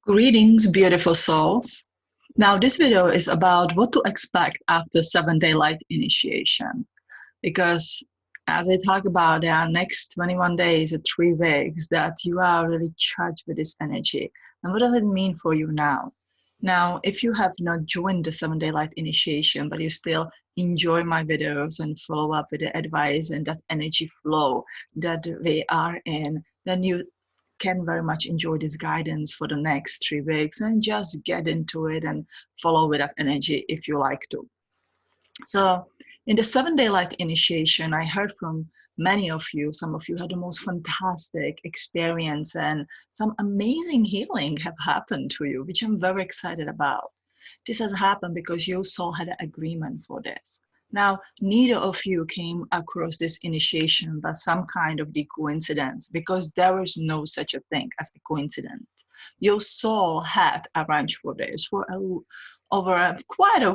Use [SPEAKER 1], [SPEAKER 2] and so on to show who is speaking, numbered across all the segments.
[SPEAKER 1] Greetings, beautiful souls. Now, this video is about what to expect after 7-day light initiation. Because as I talk about, there are next 21 days or 3 weeks that you are really charged with this energy. And what does it mean for you now? Now, if you have not joined the 7-day light initiation, but you still enjoy my videos and follow up with the advice and that energy flow that we are in, then you can very much enjoy this guidance for the next 3 weeks and just get into it and follow with that energy if you like to. So in the 7-day light initiation, I heard from many of you, some of you had the most fantastic experience and some amazing healing have happened to you, which I'm very excited about. This has happened because you soul had an agreement for this. Now, neither of you came across this initiation by some kind of the coincidence, because there is no such a thing as a coincidence. Your soul had arranged for this for quite a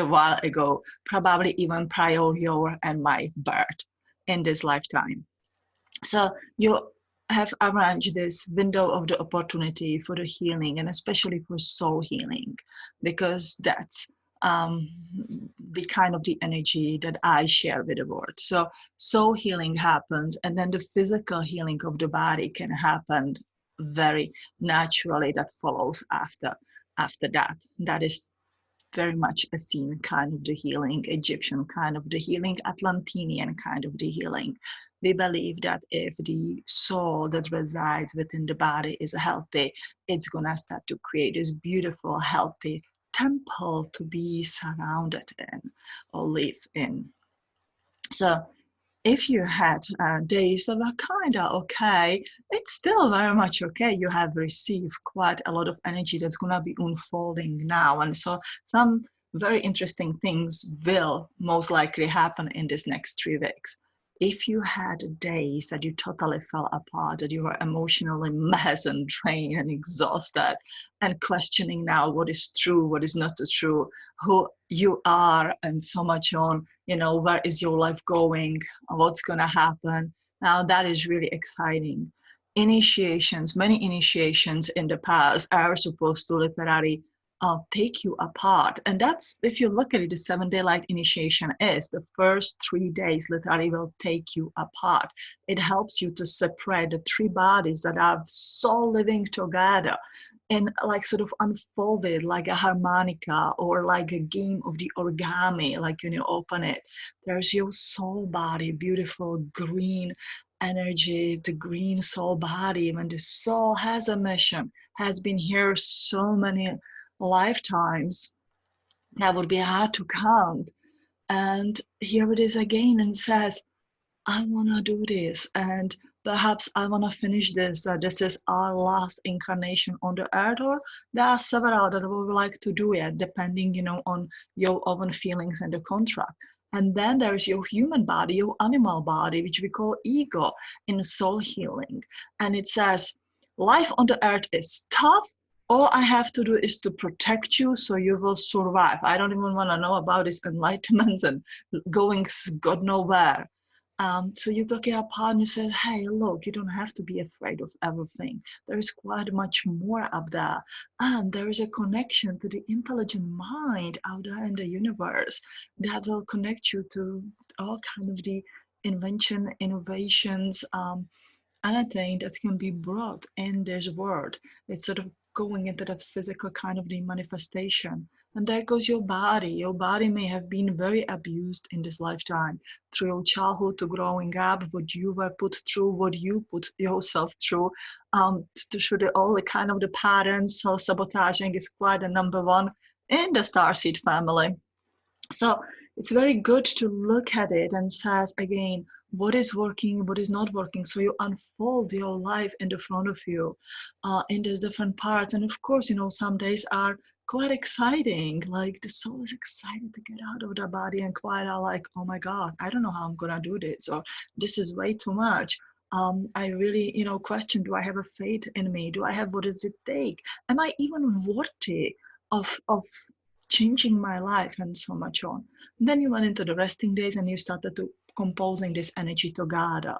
[SPEAKER 1] while ago, probably even prior your and my birth in this lifetime. So you have arranged this window of the opportunity for the healing, and especially for soul healing, because that's the kind of the energy that I share with the world. So soul healing happens, and then the physical healing of the body can happen very naturally. That follows after that. That is very much a scene kind of the healing, Egyptian kind of the healing, Atlantean kind of the healing. We believe that if the soul that resides within the body is healthy, it's going to start to create this beautiful, healthy temple to be surrounded in or live in. So if you had days that were kind of okay, it's still very much okay. You have received quite a lot of energy that's going to be unfolding now. And so some very interesting things will most likely happen in this next 3 weeks. If you had days that you totally fell apart, that you were emotionally messed and drained and exhausted and questioning now what is true, what is not true, who you are, and so much on, where is your life going, what's going to happen. Now that is really exciting. Many initiations in the past are supposed to literally take you apart. And that's, if you look at it, the 7-day light initiation is the first 3 days literally will take you apart. It helps you to separate the three bodies that are so living together and like sort of unfolded like a harmonica or like a game of the origami. Like when you open it, there's your soul body, beautiful green energy, the green soul body. When the soul has a mission, has been here so many lifetimes, that would be hard to count. And here it is again and says, I want to do this, and perhaps I want to finish this. This is our last incarnation on the earth, or there are several that would like to do it, depending, on your own feelings and the contract. And then there's your human body, your animal body, which we call ego in soul healing. And it says, life on the earth is tough. All I have to do is to protect you so you will survive. I don't even want to know about this enlightenment and going God know where. So you took it apart and you said, hey, look, you don't have to be afraid of everything. There is quite much more up there. And there is a connection to the intelligent mind out there in the universe that will connect you to all kind of the invention, innovations, anything that can be brought in this world. It's sort of going into that physical kind of the manifestation. And there goes your body. Your body may have been very abused in this lifetime, through your childhood to growing up, what you were put through, what you put yourself through, through all the kind of the patterns. So sabotaging is quite a number one in the starseed family. So it's very good to look at it and says again, what is working, what is not working. So you unfold your life in the front of you in these different parts. And of course, some days are quite exciting. Like the soul is excited to get out of the body, and quite are like, oh my God, I don't know how I'm gonna do this, or this is way too much. I really, question, do I have a faith in me? Do I have, what does it take? Am I even worthy of changing my life, and so much on. And then you went into the resting days and you started to composing this energy together.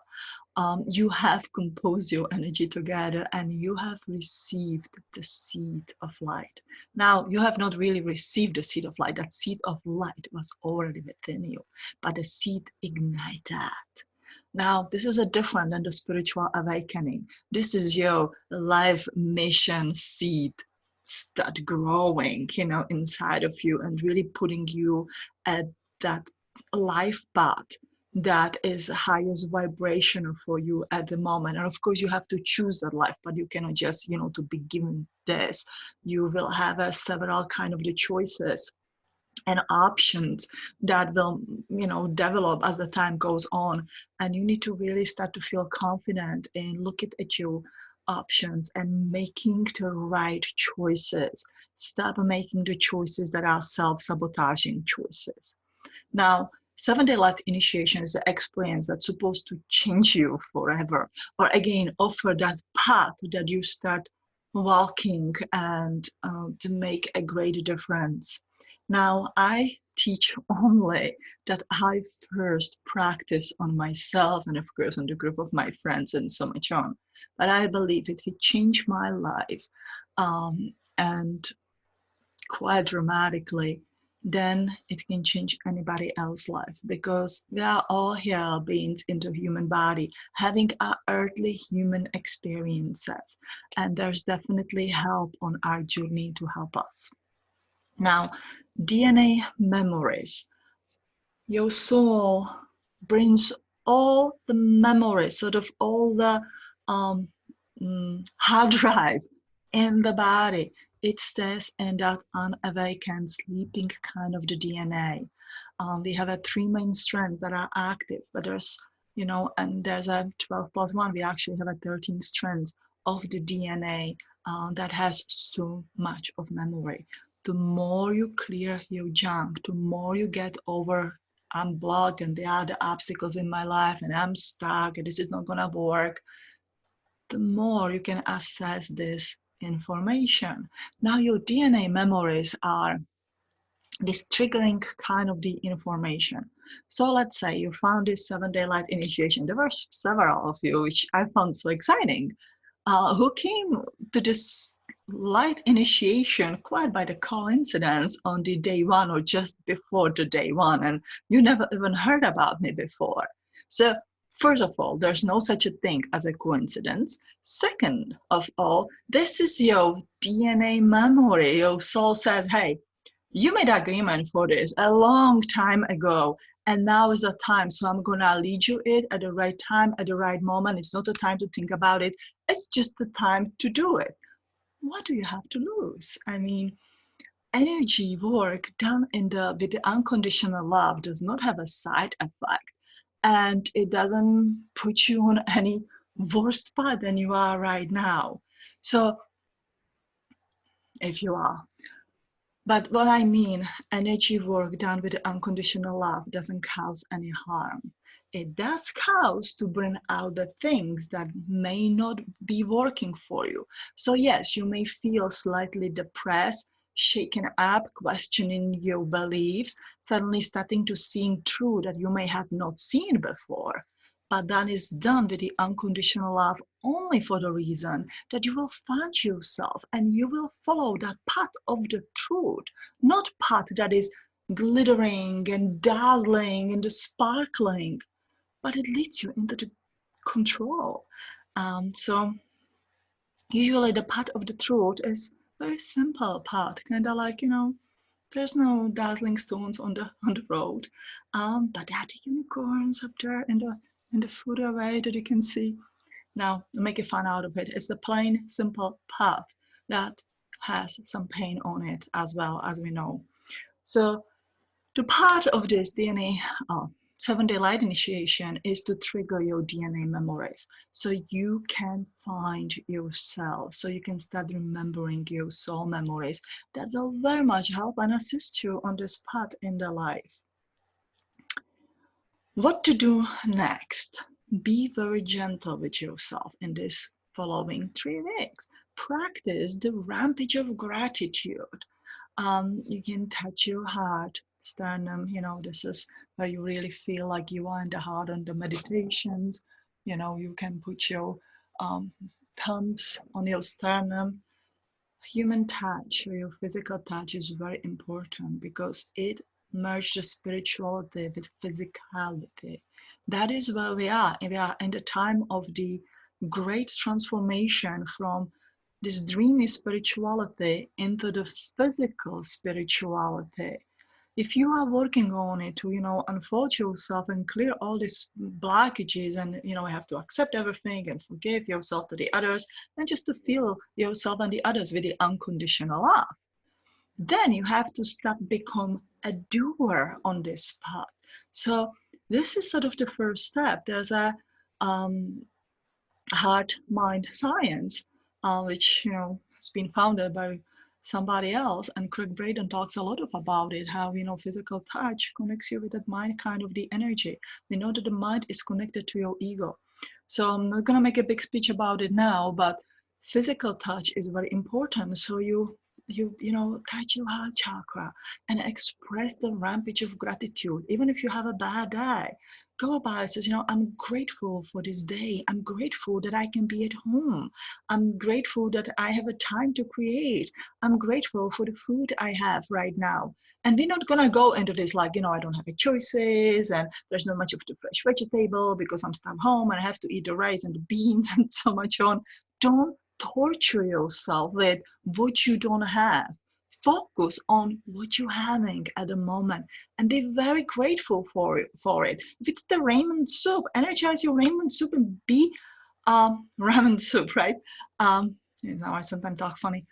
[SPEAKER 1] you have composed your energy together and you have received the seed of light. Now, you have not really received the seed of light. That seed of light was already within you, but the seed ignited. Now, this is a different than the spiritual awakening. This is your life mission seed start growing, inside of you and really putting you at that life path that is highest vibration for you at the moment. And of course, you have to choose that life, but you cannot just, to be given this. You will have several kind of the choices and options that will, develop as the time goes on. And you need to really start to feel confident and look at your options and making the right choices. Stop making the choices that are self-sabotaging choices. Now, 7-day light initiation is an experience that's supposed to change you forever, or again, offer that path that you start walking and to make a great difference. Now, I teach only that I first practice on myself and, of course, on the group of my friends and so much on. But I believe it will change my life and quite dramatically, then it can change anybody else's life, because we are all here beings into human body having our earthly human experiences, and there's definitely help on our journey to help us. Now, DNA memories. Your soul brings all the memories, sort of all the hard drive in the body. It stays in that unawakened, sleeping kind of the DNA. We have 3 main strands that are active, but there's, and there's a 12 plus 1. We actually have 13 strands of the DNA that has so much of memory. The more you clear your junk, the more you get over, I'm blocked and there are the obstacles in my life and I'm stuck and this is not gonna work, the more you can access this information. Now your DNA memories are this triggering kind of the information. So let's say you found this 7-day light initiation. There were several of you, which I found so exciting, who came to this light initiation quite by the coincidence on the day 1 or just before the day 1, and you never even heard about me before. So first of all, there's no such a thing as a coincidence. Second of all, this is your DNA memory. Your soul says, hey, you made agreement for this a long time ago, and now is the time, so I'm gonna lead you it at the right time, at the right moment. It's not the time to think about it, it's just the time to do it. What do you have to lose? I mean, energy work done with the unconditional love does not have a side effect, and it doesn't put you on any worse spot than you are right now. So if you are. But what I mean, energy work done with unconditional love doesn't cause any harm. It does cause to bring out the things that may not be working for you. So yes, you may feel slightly depressed, shaken up, questioning your beliefs, suddenly starting to see through that you may have not seen before. But that is done with the unconditional love only for the reason that you will find yourself and you will follow that path of the truth, not path that is glittering and dazzling and sparkling, but it leads you into the control. So usually the path of the truth is very simple path, kind of like, there's no dazzling stones on the road, but there are the unicorns up there in the further away that you can see. Now, make a fun out of it. It's the plain, simple path that has some pain on it as well, as we know. So the part of this DNA 7-day light initiation is to trigger your DNA memories so you can find yourself, so you can start remembering your soul memories that will very much help and assist you on this path in the life. What to do next? Be very gentle with yourself in this following 3 weeks. Practice the rampage of gratitude. You can touch your heart, sternum, this is where you really feel like you are in the heart on the meditations. You can put your thumbs on your sternum. Human touch or your physical touch is very important because it merges spirituality with physicality. That is where we are. We are in the time of the great transformation from this dreamy spirituality into the physical spirituality. If you are working on it to unfold yourself and clear all these blockages, and have to accept everything and forgive yourself to the others, and just to feel yourself and the others with the unconditional love, then you have to start become a doer on this path. So this is sort of the first step. There's a heart mind science, which has been founded by somebody else, and Craig Braden talks a lot about it, how physical touch connects you with that mind kind of the energy. We know that the mind is connected to your ego, so I'm not going to make a big speech about it now, but physical touch is very important. So you touch your heart chakra and express the rampage of gratitude. Even if you have a bad day, go about it, says, I'm grateful for this day. I'm grateful that I can be at home. I'm grateful that I have a time to create. I'm grateful for the food I have right now. And we're not gonna go into this like, I don't have any choices and there's not much of the fresh vegetable because I'm stuck home and I have to eat the rice and the beans and so much on. Don't torture yourself with what you don't have. Focus on what you're having at the moment and be very grateful for it. If it's the ramen soup, energize your ramen soup and be ramen soup, right? Now I sometimes talk funny.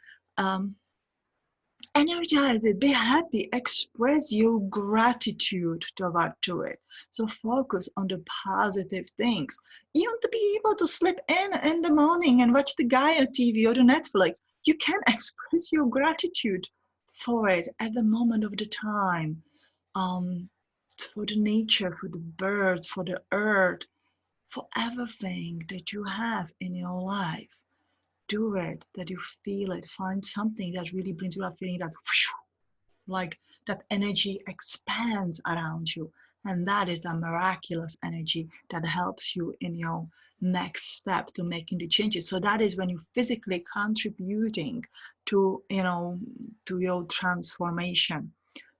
[SPEAKER 1] Energize it, be happy, express your gratitude to it. So focus on the positive things. You want to be able to sleep in the morning and watch the Gaia TV or the Netflix. You can express your gratitude for it at the moment of the time. For the nature, for the birds, for the earth, for everything that you have in your life. Do it, that you feel it. Find something that really brings you that feeling that like that energy expands around you. And that is the miraculous energy that helps you in your next step to making the changes. So that is when you're physically contributing to, to your transformation.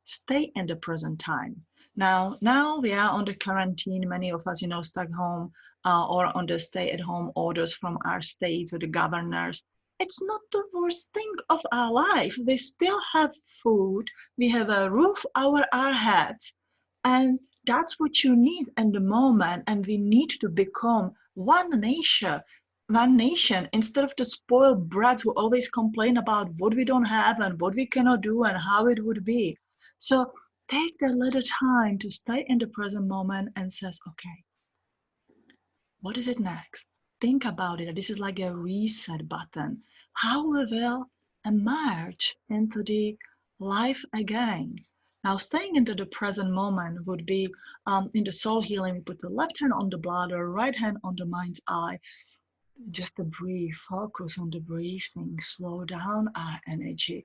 [SPEAKER 1] Stay in the present time. Now we are on the quarantine. Many of us, stuck home or on the stay-at-home orders from our states or the governors. It's not the worst thing of our life. We still have food. We have a roof over our heads, and that's what you need in the moment. And we need to become one nation. One nation, instead of the spoiled brats who always complain about what we don't have and what we cannot do and how it would be. So take that little time to stay in the present moment and says, okay, what is it next? Think about it. This is like a reset button. How we will emerge into the life again. Now, staying into the present moment would be in the soul healing. We put the left hand on the bladder, right hand on the mind's eye. Just to breathe, focus on the breathing, slow down our energy,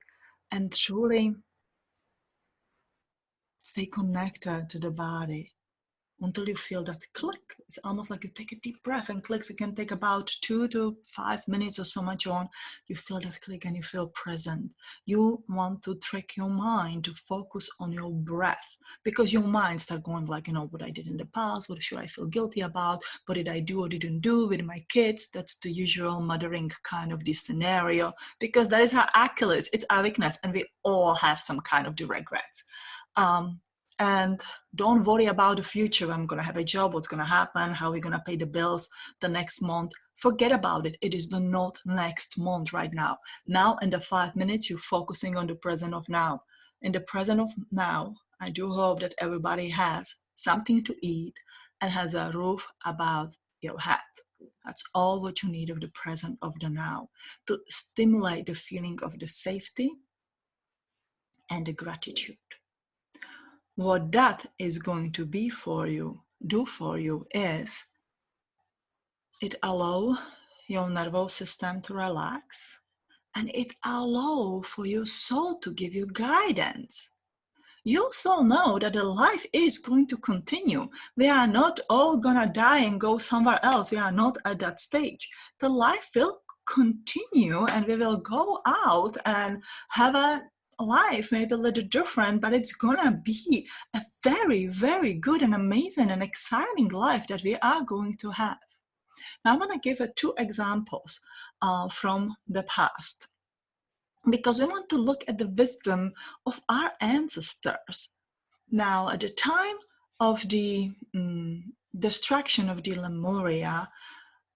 [SPEAKER 1] and truly stay connected to the body until you feel that click. It's almost like you take a deep breath and clicks. It can take about 2 to 5 minutes or so much on. You feel that click and you feel present. You want to trick your mind to focus on your breath, because your mind starts going like, what I did in the past, what should I feel guilty about, what did I do or didn't do with my kids. That's the usual mothering kind of this scenario, because that is our Achilles, it's our weakness, and we all have some kind of the regrets. And don't worry about the future. I'm going to have a job. What's going to happen? How are we going to pay the bills the next month? Forget about it. It is the not next month right now. Now, in the 5 minutes, you're focusing on the present of now. In the present of now, I do hope that everybody has something to eat and has a roof above your head. That's all what you need of the present of the now to stimulate the feeling of the safety and the gratitude. What that is going to be do for you is it allow your nervous system to relax, and it allow for your soul to give you guidance. you also know that the life is going to continue. We are not all gonna die and go somewhere else. We are not at that stage. The life will continue, and we will go out and have a life maybe a little different, but it's gonna be a very, very good and amazing and exciting life that we are going to have. Now I'm gonna give two examples from the past, because we want to look at the wisdom of our ancestors. Now, at the time of the destruction of the Lemuria,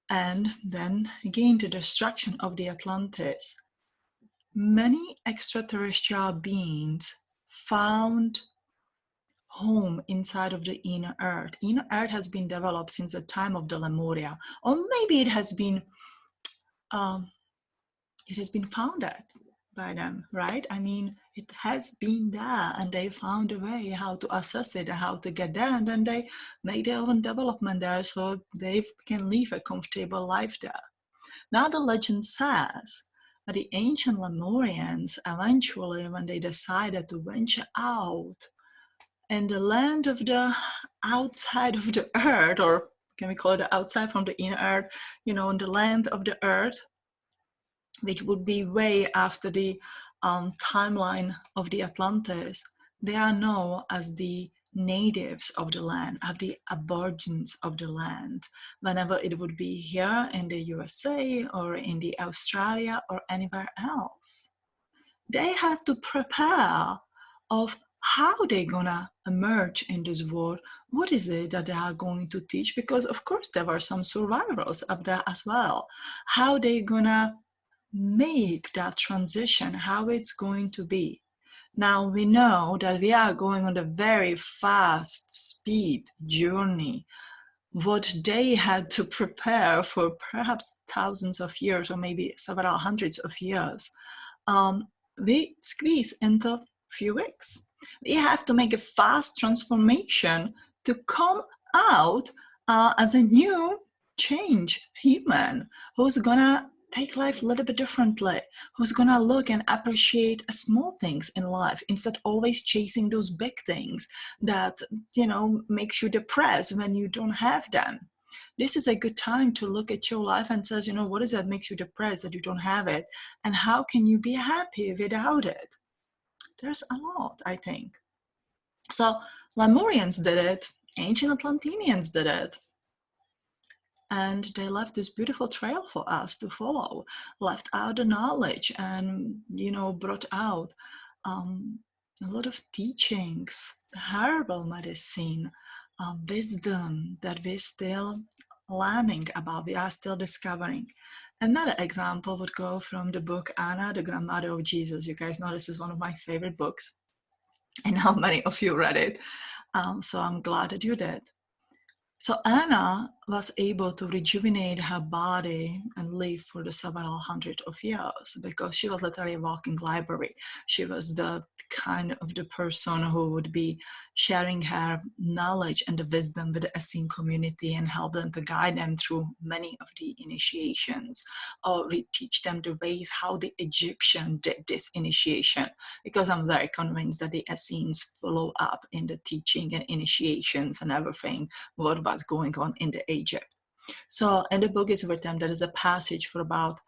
[SPEAKER 1] and then again the destruction of the Atlantis, many extraterrestrial beings found home inside of the inner earth. Inner earth has been developed since the time of the Lemuria, or maybe it has been founded by them, right? I mean, it has been there, and they found a way how to access it and how to get there, and then they make their own development there so they can live a comfortable life there. Now the legend says that the ancient Lemurians eventually, when they decided to venture out in the land of the outside of the earth, or can we call it the outside from the inner earth, in the land of the earth, which would be way after the timeline of the Atlantis, they are known as the natives of the land, of the aborigines of the land, whenever it would be here in the USA or in the Australia or anywhere else. They had to prepare of how they're gonna emerge in this world. What is it that they are going to teach? Because of course there were some survivors up there as well. How they gonna make that transition, how it's going to be. Now we know that we are going on a very fast speed journey. What they had to prepare for perhaps thousands of years or maybe several hundreds of years, we squeeze into a few weeks. We have to make a fast transformation to come out as a new change human who's gonna take life a little bit differently, who's gonna look and appreciate small things in life instead of always chasing those big things that makes you depressed when you don't have them. This is a good time to look at your life and says, what is that makes you depressed that you don't have it, and how can you be happy without it? There's a lot, I think. So Lemurians did it, ancient Atlanteans did it, and they left this beautiful trail for us to follow, left out the knowledge, and brought out a lot of teachings, herbal medicine, wisdom that we're still learning about, we are still discovering. Another example would go from the book Anna, the Grandmother of Jesus. You guys know this is one of my favorite books, and how many of you read it, so I'm glad that you did. So Anna was able to rejuvenate her body and live for the several hundred of years because she was literally a walking library. She was the kind of the person who would be sharing her knowledge and the wisdom with the Essene community and help them to guide them through many of the initiations, or teach them the ways how the Egyptian did this initiation, because I'm very convinced that the Essenes follow up in the teaching and initiations and everything what was going on in the Egypt. So in the book is written there is a passage for about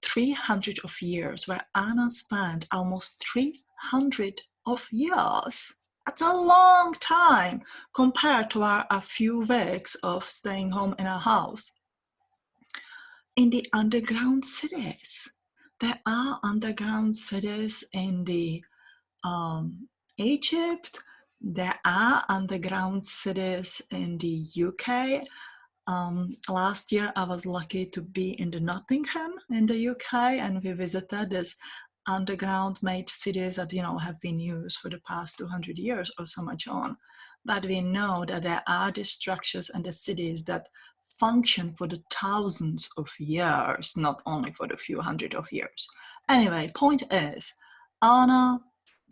[SPEAKER 1] 300 of years where Anna spent almost 300 of years. That's a long time compared to a few weeks of staying home in a house. In the underground cities, there are underground cities in the Egypt. There are underground cities in the UK. Last year I was lucky to be in the Nottingham in the UK, and we visited this underground made cities that have been used for the past 200 years or so much on. But we know that there are the structures and the cities that function for the thousands of years, not only for the few hundred of years. Anyway, point is, Anna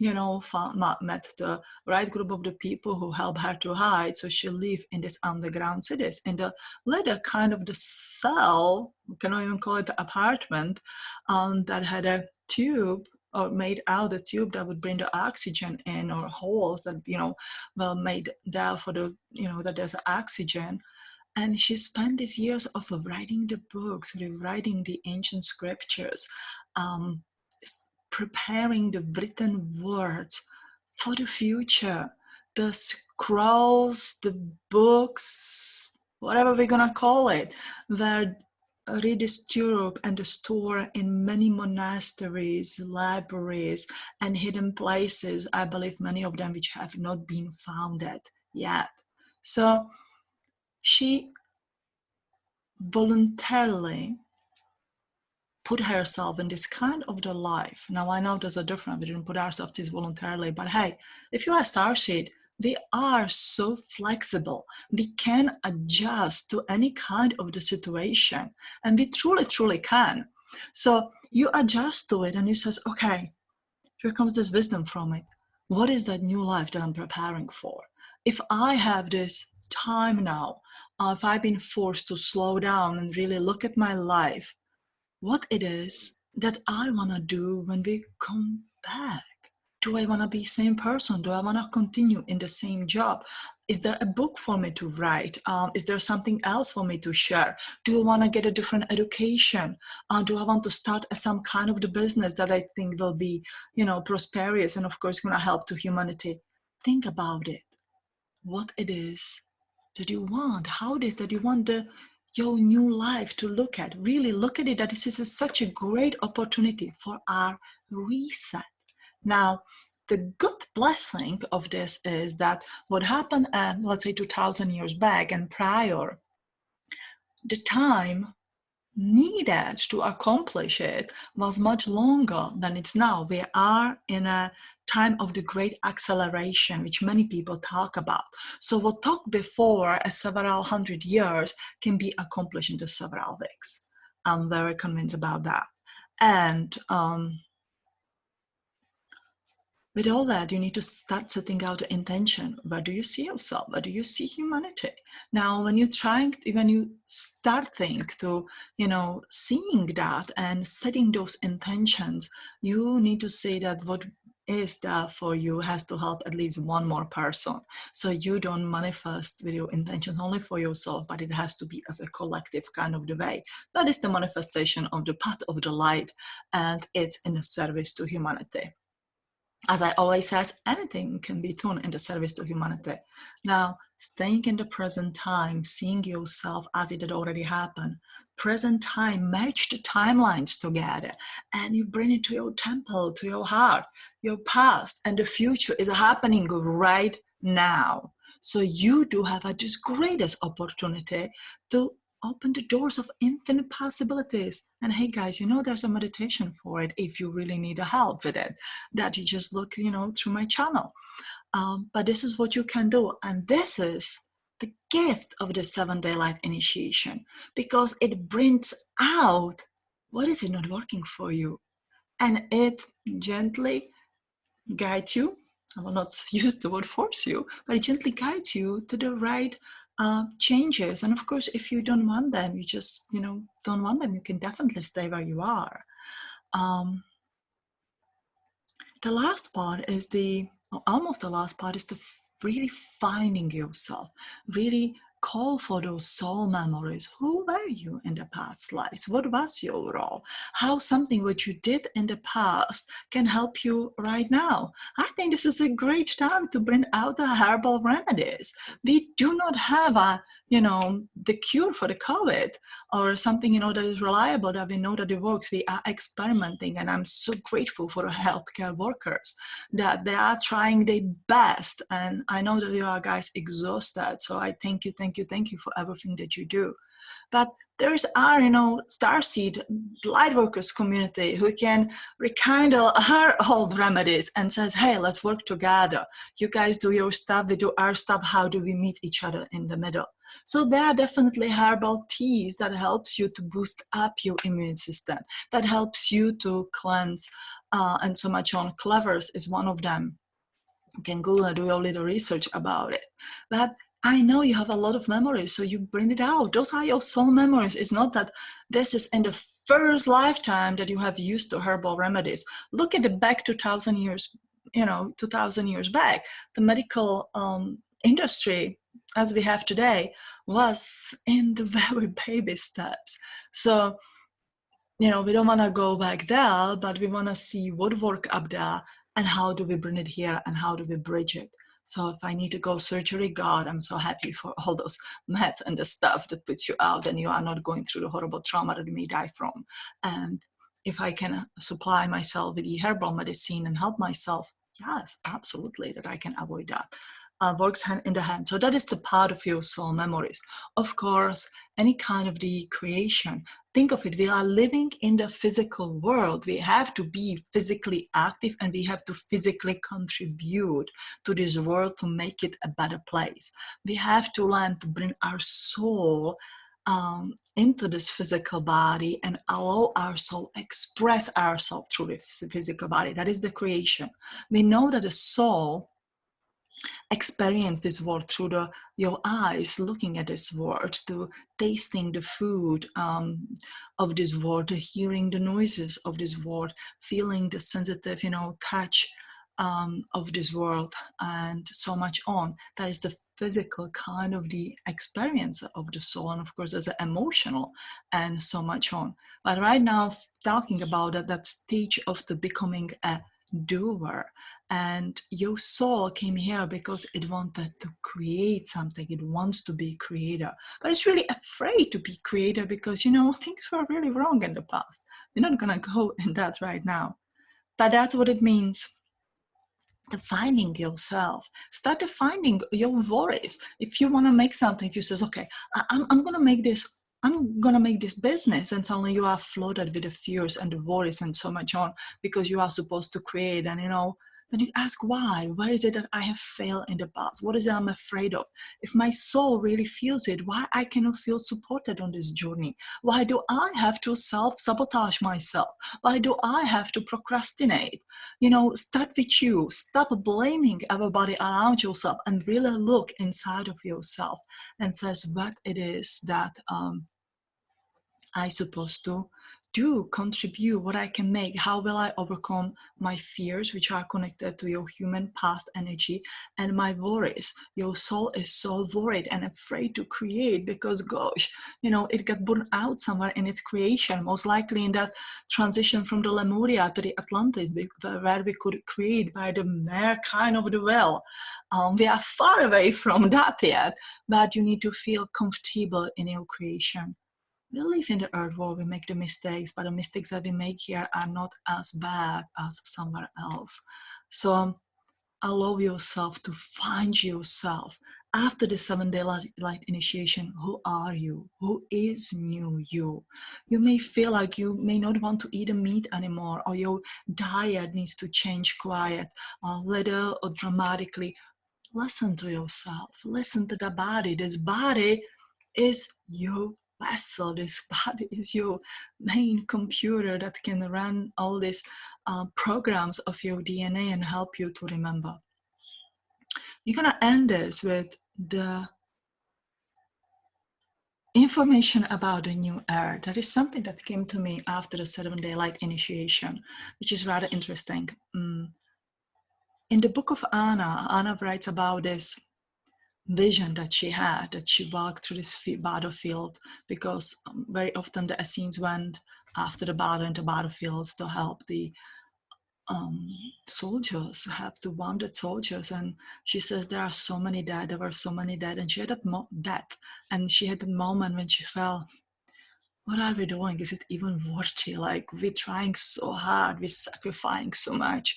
[SPEAKER 1] met the right group of the people who helped her to hide. So she lived in these underground cities, in the little kind of the cell, we cannot even call it the apartment, that had a tube or made out the tube that would bring the oxygen in, or holes that, well made there for the, that there's oxygen. And she spent these years of writing the books, rewriting the ancient scriptures, um, preparing the written words for the future. The scrolls, the books, whatever we're gonna call it, were redistributed and stored in many monasteries, libraries, and hidden places. I believe many of them which have not been founded yet. So she voluntarily put herself in this kind of the life. Now I know there's a difference. We didn't put ourselves this voluntarily, but hey, if you are starseed, we are so flexible. We can adjust to any kind of the situation, and we truly, truly can. So you adjust to it and you says, okay, here comes this wisdom from it. What is that new life that I'm preparing for? If I have this time now, if I've been forced to slow down and really look at my life, what it is that I want to do when we come back. Do I want to be same person? Do I want to continue in the same job? Is there a book for me to write? Is there something else for me to share? Do I want to get a different education? Do I want to start some kind of the business that I think will be, prosperous and of course going to help to humanity? Think about it. What it is that you want, how it is that you want your new life to look at. Really look at it, that this is such a great opportunity for our reset. Now, the good blessing of this is that what happened, let's say 2000 years back and prior, the time needed to accomplish it was much longer than it's now. We are in a time of the great acceleration, which many people talk about. So what took before several hundred years can be accomplished in just several weeks. I'm very convinced about that. And with all that, you need to start setting out the intention. Where do you see yourself? Where do you see humanity? Now, when you start think to, seeing that and setting those intentions, you need to say that what is there for you has to help at least one more person. So you don't manifest with your intentions only for yourself, but it has to be as a collective kind of the way. That is the manifestation of the path of the light, and it's in a service to humanity. As I always says, anything can be done in the service to humanity. Now, staying in the present time, seeing yourself as it had already happened, present time, merge the timelines together, and you bring it to your temple, to your heart. Your past and the future is happening right now. So you do have this greatest opportunity to open the doors of infinite possibilities. And hey guys, there's a meditation for it if you really need help with it, that you just look, through my channel. But this is what you can do. And this is the gift of the 7-day light initiation, because it brings out what is it not working for you. And it gently guides you. I will not use the word force you, but it gently guides you to the right changes. And of course, if you don't want them, you just, don't want them, you can definitely stay where you are. The last part is almost the last part is the really finding yourself, really call for those soul memories. Who were you in the past lives? What was your role? How something what you did in the past can help you right now. I think this is a great time to bring out the herbal remedies. We do not have the cure for the COVID or something, that is reliable, that we know that it works. We are experimenting, and I'm so grateful for the healthcare workers that they are trying their best. And I know that you are guys exhausted. So I thank you for everything that you do. But there's our, starseed light workers community who can rekindle her old remedies and says, hey, let's work together. You guys do your stuff, we do our stuff. How do we meet each other in the middle? So there are definitely herbal teas that helps you to boost up your immune system, that helps you to cleanse, and so much on. Cleavers is one of them. You can go and do a little research about it. But I know you have a lot of memories, so you bring it out. Those are your soul memories. It's not that this is in the first lifetime that you have used the herbal remedies. Look at the back 2000 years, 2000 years back. The medical industry as we have today was in the very baby steps. So, we don't want to go back there, but we want to see what worked up there and how do we bring it here and how do we bridge it. So if I need to go surgery, God, I'm so happy for all those meds and the stuff that puts you out and you are not going through the horrible trauma that you may die from. And if I can supply myself with the herbal medicine and help myself, yes, absolutely, that I can avoid that. Works hand in the hand. So that is the part of your soul memories. Of course, any kind of the creation, think of it, we are living in the physical world. We have to be physically active and we have to physically contribute to this world to make it a better place. We have to learn to bring our soul into this physical body and allow our soul express ourselves through the physical body. That is the creation. We know that the soul experience this world through your eyes, looking at this world, to tasting the food of this world, hearing the noises of this world, feeling the sensitive, touch of this world, and so much on. That is the physical kind of the experience of the soul, and of course there's an emotional and so much on. But right now, talking about that stage of the becoming a doer, and your soul came here because it wanted to create something. It wants to be creator, but it's really afraid to be creator because things were really wrong in the past. We're not gonna go in that right now, but that's what it means. Defining yourself, start defining your worries. If you want to make something, if you says, okay, I'm gonna make this business, and suddenly you are flooded with the fears and the worries and so much on because you are supposed to create, and then you ask why. Where is it that I have failed in the past? What is it I'm afraid of? If my soul really feels it, why I cannot feel supported on this journey? Why do I have to self-sabotage myself? Why do I have to procrastinate? Start with you. Stop blaming everybody around yourself and really look inside of yourself and says what it is that I supposed to do, contribute, what I can make, how will I overcome my fears, which are connected to your human past energy, and my worries. Your soul is so worried and afraid to create because, gosh, it got burned out somewhere in its creation, most likely in that transition from the Lemuria to the Atlantis, where we could create by the mere kind of the well. We are far away from that yet, but you need to feel comfortable in your creation. We live in the earth where we make the mistakes, but the mistakes that we make here are not as bad as somewhere else. So allow yourself to find yourself. After the 7-day light initiation, who are you? Who is new you? You may feel like you may not want to eat a meat anymore, or your diet needs to change quiet, little or dramatically. Listen to yourself. Listen to the body. This body is your vessel. This body is your main computer that can run all these programs of your DNA and help you to remember. You're gonna end this with the information about the new era. That is something that came to me after the 7-day light initiation, which is rather interesting. In the book of Anna writes about this vision that she had, that she walked through this battlefield, because very often the Essenes went after the battle into battlefields to help the soldiers, help the wounded soldiers. And she says there were so many dead, and she had that death, and she had the moment when she felt, what are we doing? Is it even worthy? Like, we're trying so hard, we're sacrificing so much.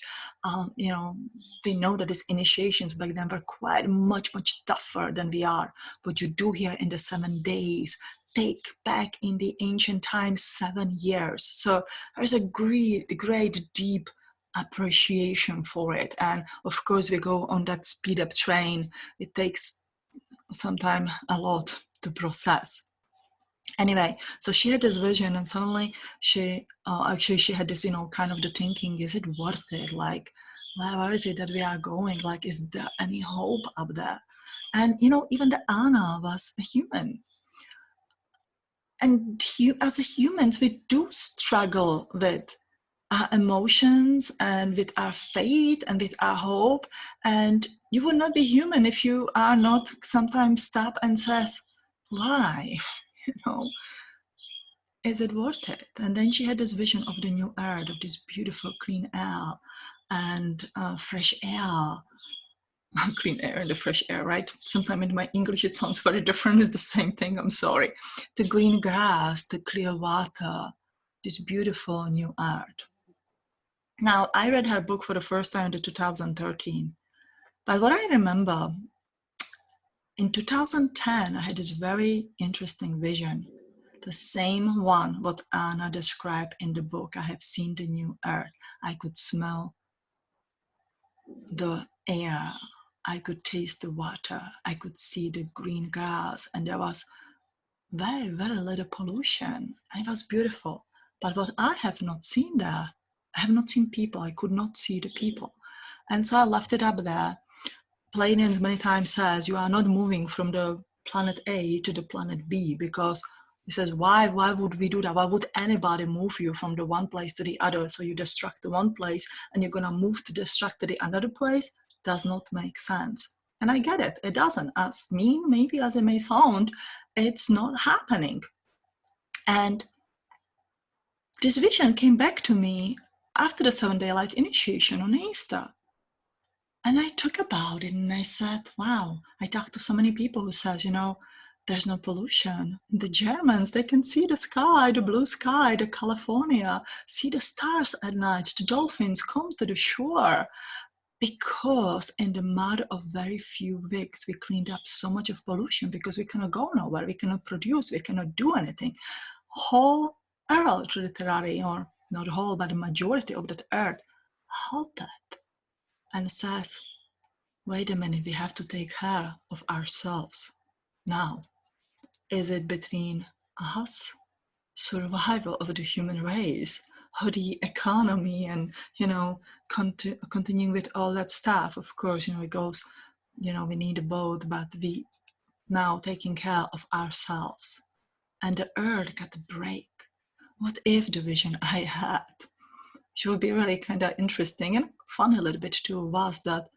[SPEAKER 1] We know that these initiations back then were quite much tougher than we are. What you do here in the 7 days, take back in the ancient times 7 years. So there's a great deep appreciation for it. And of course, we go on that speed up train. It takes sometimes a lot to process. Anyway, so she had this vision, and suddenly she had this, kind of the thinking, is it worth it? Like, where is it that we are going? Like, is there any hope up there? And, even the Anna was a human. And as a humans, we do struggle with our emotions and with our faith and with our hope. And you would not be human if you are not sometimes stop and says, why? You know, is it worth it? And then she had this vision of the new earth, of this beautiful clean air and fresh air. Clean air and the fresh air, right? Sometimes in my English it sounds very different. It's the same thing, I'm sorry. The green grass, the clear water, this beautiful new earth. Now, I read her book for the first time in 2013. But what I remember, in 2010, I had this very interesting vision. The same one what Anna described in the book. I have seen the new earth. I could smell the air. I could taste the water. I could see the green grass. And there was very, very little pollution. And it was beautiful. But what I have not seen there, I have not seen people. I could not see the people. And so I left it up there. Planes many times says you are not moving from the planet A to the planet B, because he says, why would we do that? Why would anybody move you from the one place to the other? So you destruct the one place and you're going to move to destruct to the another place? Does not make sense. And I get it. It doesn't. As mean, maybe as it may sound, it's not happening. And this vision came back to me after the 7-day light initiation on Easter. And I talked about it and I said, wow, I talked to so many people who says, you know, there's no pollution. The Germans, they can see the sky, the blue sky, the California, see the stars at night. The dolphins come to the shore. Because in the matter of very few weeks, we cleaned up so much of pollution because we cannot go nowhere, we cannot produce, we cannot do anything. Whole earth, literally, or not whole, but the majority of that earth, help it and says, wait a minute, we have to take care of ourselves. Now, is it between us, survival of the human race, or the economy, and, you know, continuing with all that stuff? Of course, you know, it goes, you know, we need both, but we now taking care of ourselves. And the earth got a break. What if the vision I had, which would be really kind of interesting and fun a little bit too, was that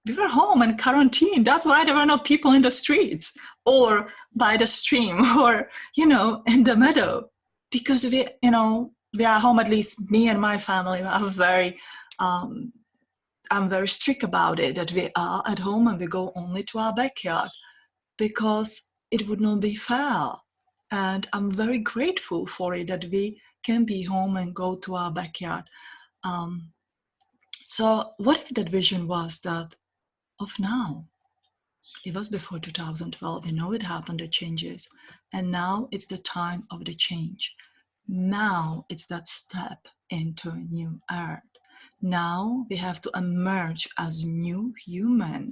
[SPEAKER 1] we were home and quarantined. That's why there were no people in the streets or by the stream or, you know, in the meadow. Because we, you know, we are home, at least me and my family are very, I'm very strict about it, that we are at home and we go only to our backyard, because it would not be fair. And I'm very grateful for it, that we can be home and go to our backyard. So what if that vision was that of now? It was before 2012. We know it happened, the changes. And now it's the time of the change. Now it's that step into a new earth. Now we have to emerge as new human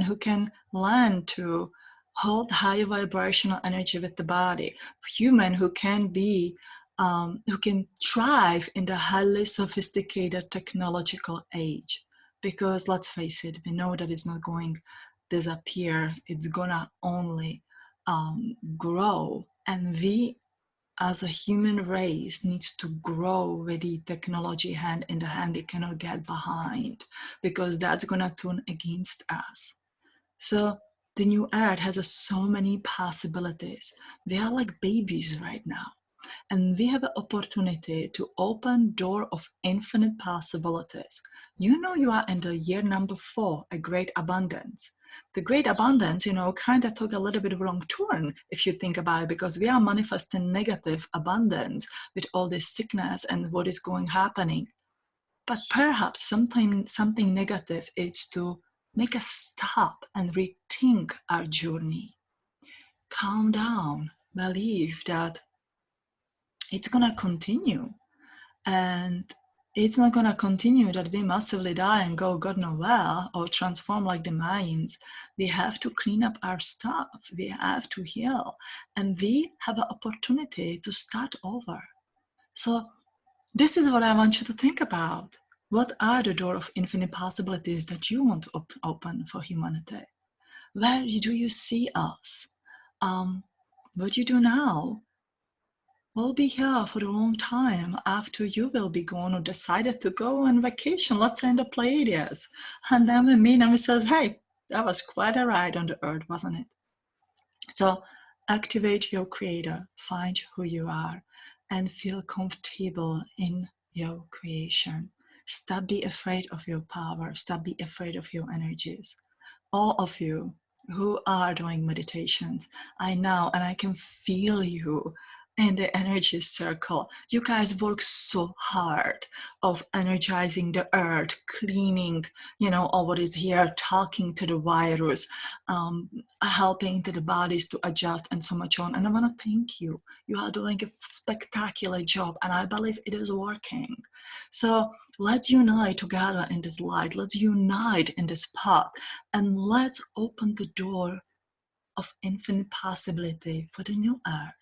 [SPEAKER 1] who can learn to hold higher vibrational energy with the body, human who can be, who can thrive in the highly sophisticated technological age. Because let's face it, we know that it's not going disappear, it's gonna only grow. And we as a human race needs to grow with the technology hand in the hand. We cannot get behind, because that's gonna turn against us. So the new earth has so many possibilities. They are like babies right now. And we have an opportunity to open door of infinite possibilities. You know, you are in the year number 4, a great abundance. The great abundance, you know, kind of took a little bit of wrong turn if you think about it, because we are manifesting negative abundance with all this sickness and what is happening. But perhaps something negative is to make us stop and rethink our journey. Calm down, believe that it's gonna continue, and it's not gonna continue that we massively die and go God knows where, or transform like the Mayans. We have to clean up our stuff, we have to heal, and we have an opportunity to start over. So this is what I want you to think about. What are the door of infinite possibilities that you want to open for humanity? Where do you see us? What you do now will be here for a long time after you will be gone or decided to go on vacation, let's say in the Pleiades. And then we meet and we says, hey, that was quite a ride on the earth, wasn't it? So activate your creator, find who you are, and feel comfortable in your creation. Stop being afraid of your power. Stop being afraid of your energies. All of you who are doing meditations, I know and I can feel you in the energy circle. You guys work so hard of energizing the earth, cleaning, all what is here, talking to the virus, helping to the bodies to adjust and so much on. And I want to thank you. You are doing a spectacular job and I believe it is working. So let's unite together in this light. Let's unite in this path and let's open the door of infinite possibility for the new earth.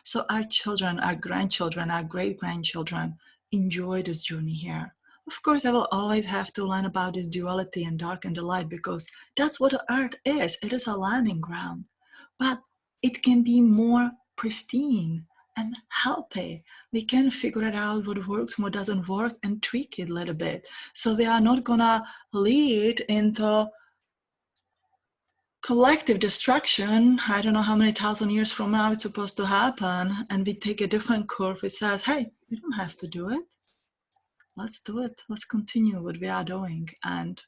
[SPEAKER 1] So our children, our grandchildren, our great-grandchildren enjoy this journey here. Of course, I will always have to learn about this duality and dark and the light because that's what the earth is. It is a landing ground. But it can be more pristine and healthy. We can figure it out what works and what doesn't work and tweak it a little bit. So we are not gonna lead into collective destruction. I don't know how many thousand years from now it's supposed to happen, and we take a different curve. It says, hey, you don't have to do it. Let's do it. Let's continue what we are doing. And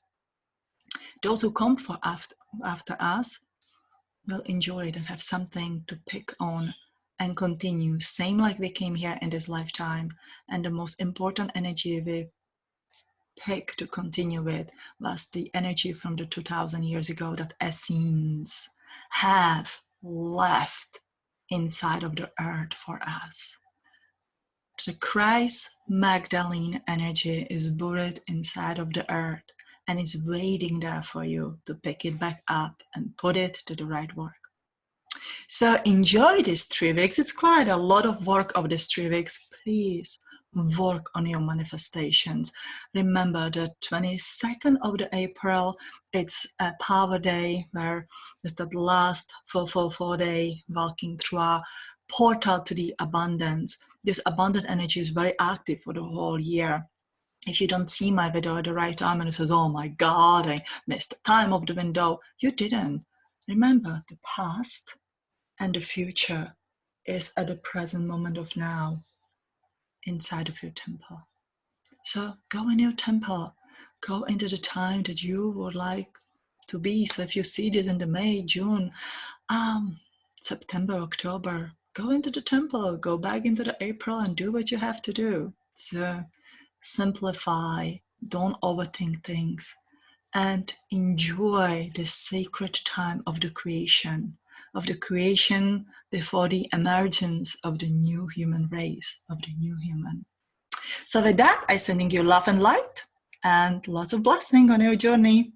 [SPEAKER 1] those who come for after us will enjoy it and have something to pick on and continue. Same like we came here in this lifetime. And the most important energy we pick to continue with was the energy from the 2000 years ago that Essenes have left inside of the earth for us. The Christ Magdalene energy is buried inside of the earth and is waiting there for you to pick it back up and put it to the right work. So enjoy these 3 weeks. It's quite a lot of work of these 3 weeks. Please work on your manifestations. Remember the 22nd of the April, it's a power day where it's that last full day walking through a portal to the abundance. This abundant energy is very active for the whole year. If you don't see my video at the right time and it says, oh my God, I missed the time of the window, you didn't. Remember, the past and the future is at the present moment of now inside of your temple. So go in your temple, go into the time that you would like to be. So if you see this in the May, June, September, October, go into the temple, go back into the April and do what you have to do. So simplify, don't overthink things, and enjoy the sacred time of the creation before the emergence of the new human race, of the new human. So with that, I'm sending you love and light and lots of blessing on your journey.